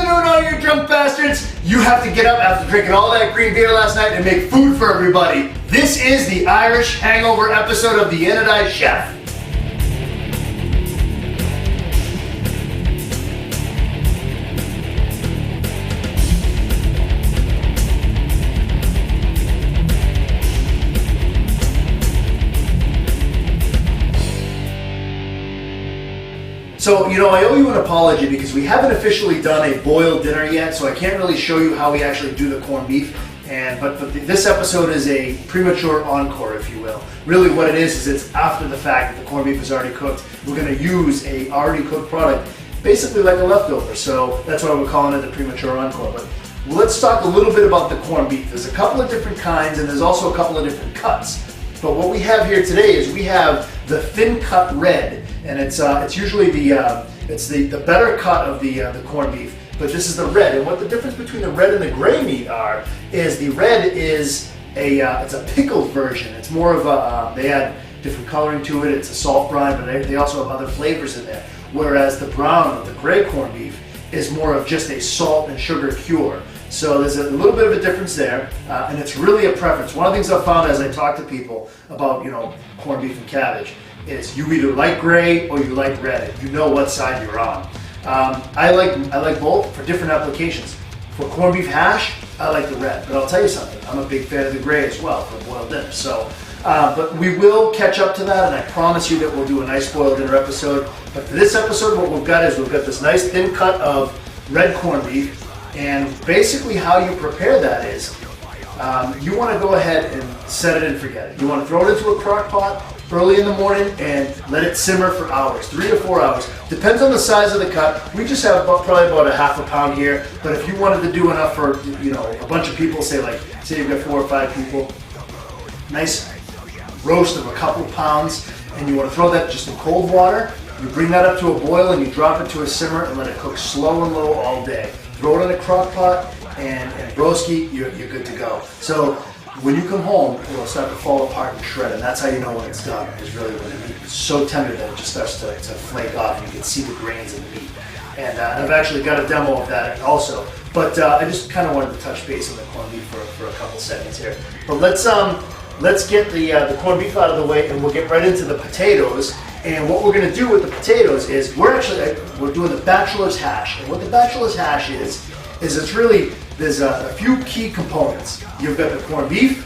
afternoon, all you drunk bastards. You have to get up after drinking all that green beer last night and make food for everybody. This is the Irish Hangover episode of the Anodized Chef. So, I owe you an apology because we haven't officially done a boiled dinner yet, so I can't really show you how we actually do the corned beef. But this episode is a premature encore, if you will. Really what it is it's after the fact that the corned beef is already cooked. We're going to use a already cooked product, basically like a leftover. So that's why we're calling it the premature encore. But let's talk a little bit about the corned beef. There's a couple of different kinds and there's also a couple of different cuts. But what we have here today is we have the thin cut red. And it's usually the better cut of the corned beef, but this is the red. And what the difference between the red and the gray meat is the red is it's a pickled version. It's more of a they add different coloring to it. It's a salt brine, but they also have other flavors in there. Whereas the brown, the gray corned beef, is more of just a salt and sugar cure. So there's a little bit of a difference there, and it's really a preference. One of the things I've found as I talk to people about corned beef and cabbage is you either like gray or you like red. You know what side you're on. I like both for different applications. For corned beef hash, I like the red, but I'll tell you something. I'm a big fan of the gray as well for boiled dinner. So, but we will catch up to that, and I promise you that we'll do a nice boiled dinner episode. But for this episode, what we've got is we've got this nice thin cut of red corned beef, and basically how you prepare that is you want to go ahead and set it and forget it. You want to throw it into a crock pot early in the morning and let it simmer for hours, 3 to 4 hours. Depends on the size of the cut. We just have probably about a half a pound here, but if you wanted to do enough for a bunch of people, say you've got 4 or 5 people, nice roast of a couple pounds, and you want to throw that just in cold water. You bring that up to a boil and you drop it to a simmer and let it cook slow and low all day. Throw it in a crock pot and broski, you're good to go. So when you come home, it'll start to fall apart and shred, and that's how you know when it's done. It's really when the meat is so tender that it just starts to flake off, and you can see the grains in the meat. And I've actually got a demo of that also. But I just kind of wanted to touch base on the corned beef for a couple seconds here. But let's get the corned beef out of the way, and we'll get right into the potatoes. And what we're going to do with the potatoes is we're doing the bachelor's hash. And what the bachelor's hash is it's really, there's a few key components. You've got the corned beef,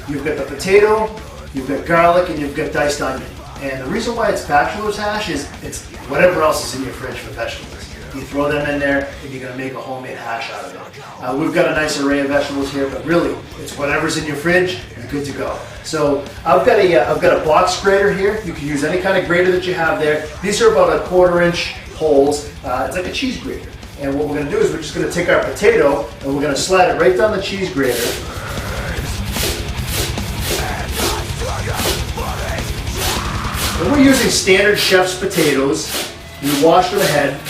you've got the potato, you've got garlic, and you've got diced onion. And the reason why it's bachelor's hash is it's whatever else is in your fridge for vegetables. You throw them in there, and you're going to make a homemade hash out of it. We've got a nice array of vegetables here, but really, it's whatever's in your fridge, you're good to go. So I've got a box grater here. You can use any kind of grater that you have there. These are about 1/4 inch holes. It's like a cheese grater. And what we're going to do is we're just going to take our potato and we're going to slide it right down the cheese grater. And we're using standard chef's potatoes. You wash them ahead.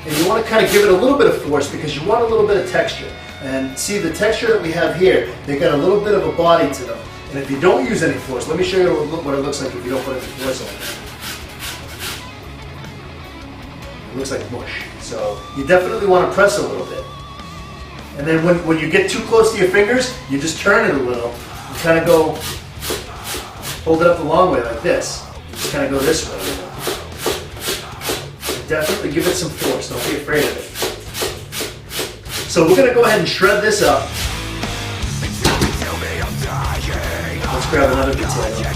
And you want to kind of give it a little bit of force because you want a little bit of texture. And see the texture that we have here, they've got a little bit of a body to them. And if you don't use any force, let me show you what it looks like if you don't put any force on it. It looks like mush. So you definitely want to press a little bit. And then when you get too close to your fingers, you just turn it a little. You kind of go, hold it up the long way like this. You just kind of go this way. Definitely give it some force. Don't be afraid of it. So we're going to go ahead and shred this up. Let's grab another potato.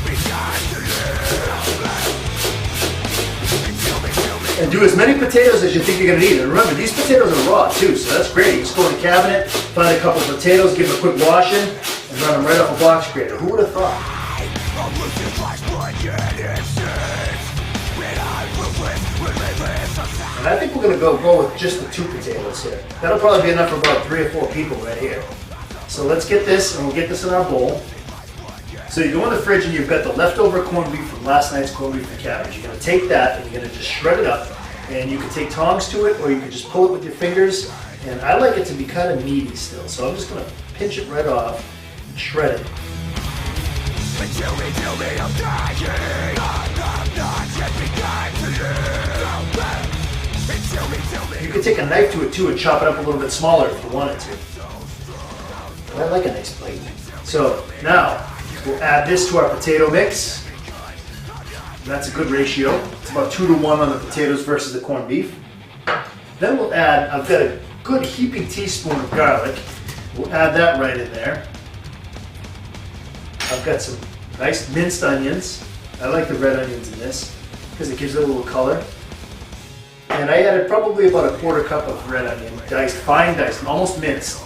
And do as many potatoes as you think you're going to need. And remember, these potatoes are raw too, so that's great. You just go in the cabinet, find a couple of potatoes, give them a quick washing, and run them right off a box grater. Who would have thought? And I think we're going to go with just the 2 potatoes here. That'll probably be enough for about 3 or 4 people right here. So let's get this, and we'll get this in our bowl. So you go in the fridge and you've got the leftover corned beef from last night's corned beef and cabbage. You're going to take that and you're going to just shred it up. And you can take tongs to it or you can just pull it with your fingers. And I like it to be kind of meaty still. So I'm just going to pinch it right off and shred it. Tell me I'm dying. I'm not yet begun to live. You could take a knife to it too and chop it up a little bit smaller if you wanted to. But I like a nice plate. So now we'll add this to our potato mix. And that's a good ratio. It's about 2 to 1 on the potatoes versus the corned beef. Then we'll add, I've got a good heaping teaspoon of garlic. We'll add that right in there. I've got some nice minced onions. I like the red onions in this because it gives it a little color. And I added probably about a 1/4 cup of red onion, diced, fine diced, almost minced.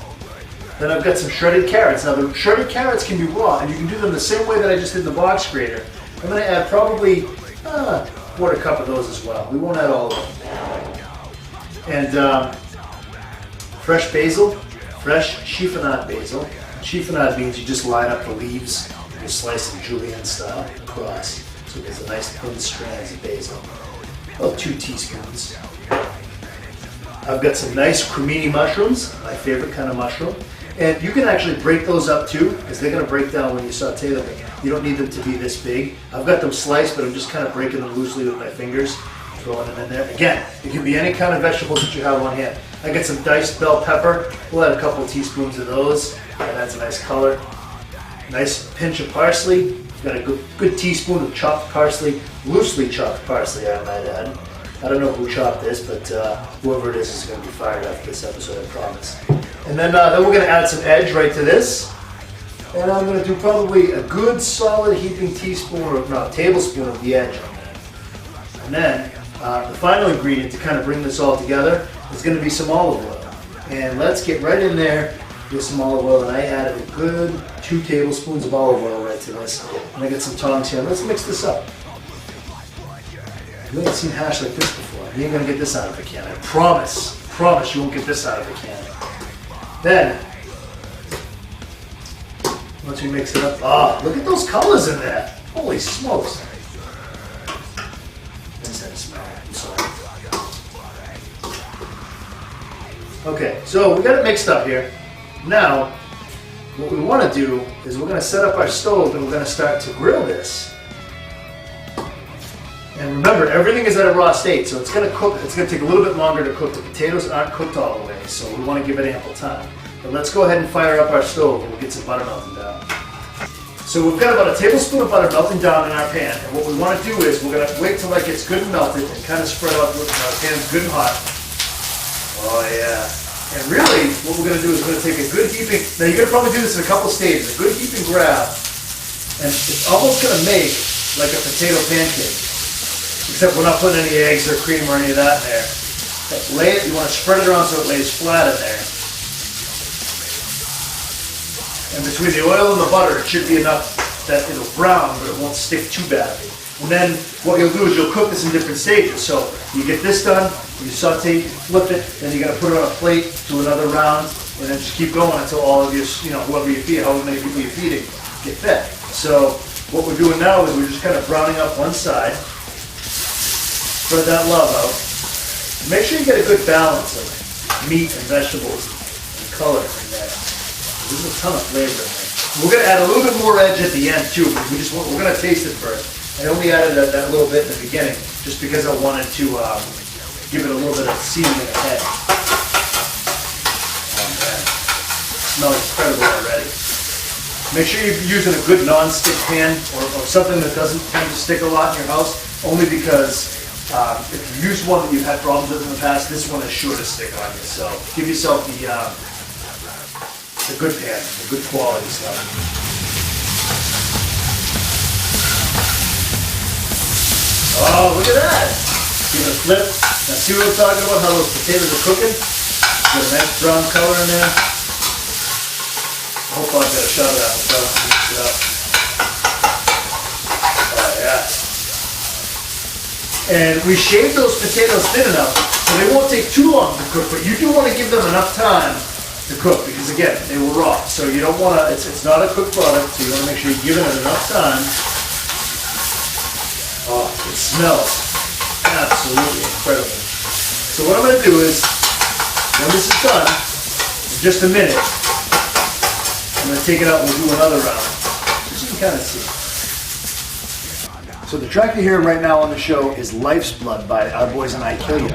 Then I've got some shredded carrots. Now the shredded carrots can be raw, and you can do them the same way that I just did the box grater. I'm going to add probably a 1/4 cup of those as well. We won't add all of them. And fresh basil, fresh chiffonade basil. Chiffonade means you just line up the leaves, you slice them julienne style across. So it gets a nice thin strands of basil. About 2 teaspoons. I've got some nice cremini mushrooms, my favorite kind of mushroom. And you can actually break those up too, because they're going to break down when you saute them. You don't need them to be this big. I've got them sliced, but I'm just kind of breaking them loosely with my fingers, throwing them in there. Again, it can be any kind of vegetables that you have on hand. I got some diced bell pepper. We'll add a couple of teaspoons of those. That adds a nice color. Nice pinch of parsley. Got a good teaspoon of chopped parsley, loosely chopped parsley, I might add. I don't know who chopped this, but whoever it is going to be fired after this episode, I promise. And then we're going to add some edge right to this. And I'm going to do probably a good solid heaping tablespoon of the edge on that. And then the final ingredient to kind of bring this all together is going to be some olive oil. And let's get right in there with some olive oil. And I added a good 2 tablespoons of olive oil right to this. And I got some tongs here. Let's mix this up. You ain't seen hash like this before. You ain't going to get this out of a can. I promise you won't get this out of a can. Then, once we mix it up, look at those colors in there. Holy smokes. That's that smell. I'm sorry. Okay, so we got it mixed up here. Now, what we want to do is we're going to set up our stove and we're going to start to grill this. And remember, everything is at a raw state, so it's going to cook. It's going to take a little bit longer to cook. The potatoes aren't cooked all the way, so we want to give it ample time. But let's go ahead and fire up our stove and we'll get some butter melting down. So we've got about a tablespoon of butter melting down in our pan, and what we want to do is we're going to wait till that gets good and melted and kind of spread out until our pan's good and hot. Oh yeah. And really, what we're going to do is we're going to take a good heaping, now you're going to probably do this in a couple stages, a good heaping grab, and it's almost going to make like a potato pancake. Except we're not putting any eggs or cream or any of that in there. But you want to spread it around so it lays flat in there. And between the oil and the butter, it should be enough that it'll brown, but it won't stick too badly. And then what you'll do is you'll cook this in different stages. So you get this done, you saute, flip it, then you got to put it on a plate, do another round, and then just keep going until all of your, whoever you feed, however many people you're feeding, get fed. So what we're doing now is we're just kind of browning up one side. Spread that love out. Make sure you get a good balance of meat and vegetables and color in there. There's a ton of flavor in there. We're going to add a little bit more edge at the end too, because we're going to taste it first. I only added that little bit in the beginning just because I wanted to give it a little bit of seasoning ahead. Oh man, it smells incredible already. Make sure you're using a good non-stick pan or something that doesn't tend to stick a lot in your house, only because if you use one that you've had problems with in the past, this one is sure to stick on you. So give yourself the good pan, the good quality stuff. Oh, look at that! Give it a flip. Now see what I'm talking about? How those potatoes are cooking? Got a nice brown color in there. I hope I've got a shot of that myself. Mix it up. Oh yeah. And we shaved those potatoes thin enough so they won't take too long to cook, but you do want to give them enough time to cook because again, they were raw. So you don't want to, it's not a cooked product, so you want to make sure you're giving it enough time. Oh, it smells absolutely incredible. So what I'm going to do is, when this is done, in just a minute, I'm going to take it out and we'll do another round. Just so you can kind of see. So the track you're hearing right now on the show is Lifesblood by our boys in IKILLYA.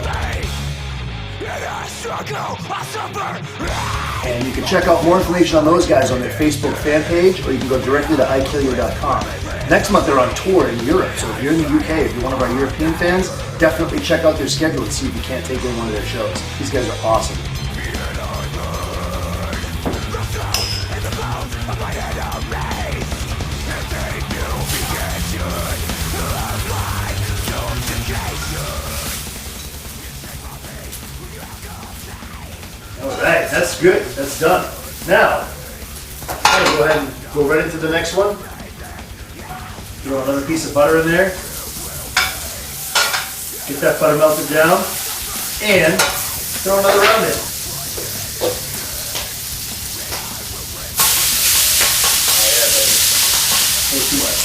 And you can check out more information on those guys on their Facebook fan page, or you can go directly to IKILLYA.com. Next month they're on tour in Europe, so if you're in the UK, if you're one of our European fans, definitely check out their schedule and see if you can't take in one of their shows. These guys are awesome. Alright, that's good. That's done. Now, I'm going to go ahead and go right into the next one. Throw another piece of butter in there. Get that butter melted down. And throw another round in. Oh yeah, baby. Way too much.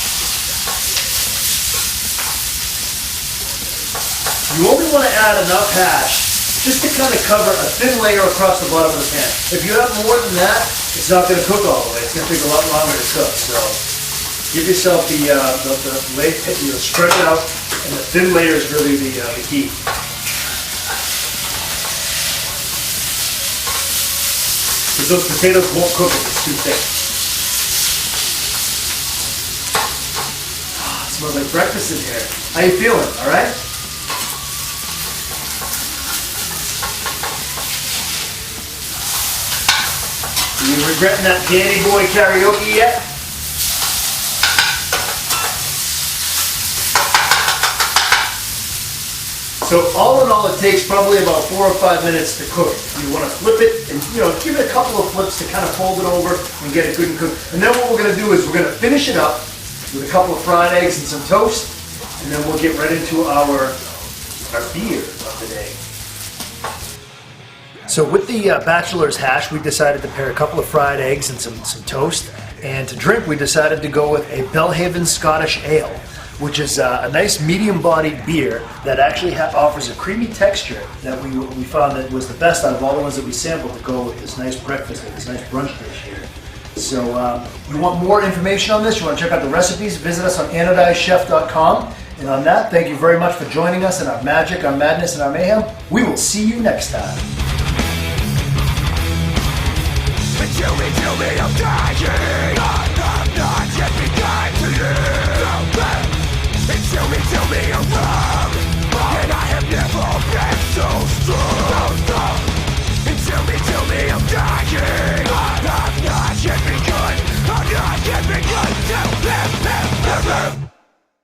You only want to add enough hash just to kind of cover a thin layer across the bottom of the pan. If you have more than that, it's not going to cook all the way. It's going to take a lot longer to cook. So give yourself the layer, spread it out, and the thin layer is really the key. Because those potatoes won't cook if it's too thick. Oh, it smells like breakfast in here. How you feeling? All right? You regretting that Danny Boy karaoke yet? So all in all, it takes probably about 4 or 5 minutes to cook. You want to flip it and give it a couple of flips to kind of fold it over and get it good and cooked. And then what we're going to do is we're going to finish it up with a couple of fried eggs and some toast, and then we'll get right into our beer of the day. So with the bachelor's hash, we decided to pair a couple of fried eggs and some toast. And to drink, we decided to go with a Belhaven Scottish Ale, which is a nice medium-bodied beer that actually offers a creamy texture that we found that was the best out of all the ones that we sampled to go with this nice breakfast, this nice brunch dish here. So you want more information on this, you want to check out the recipes, visit us on anodizedchef.com. And on that, thank you very much for joining us in our magic, our madness, and our mayhem. We will see you next time. Tell me I'm dying. I'm not yet begun to live. Tell me I'm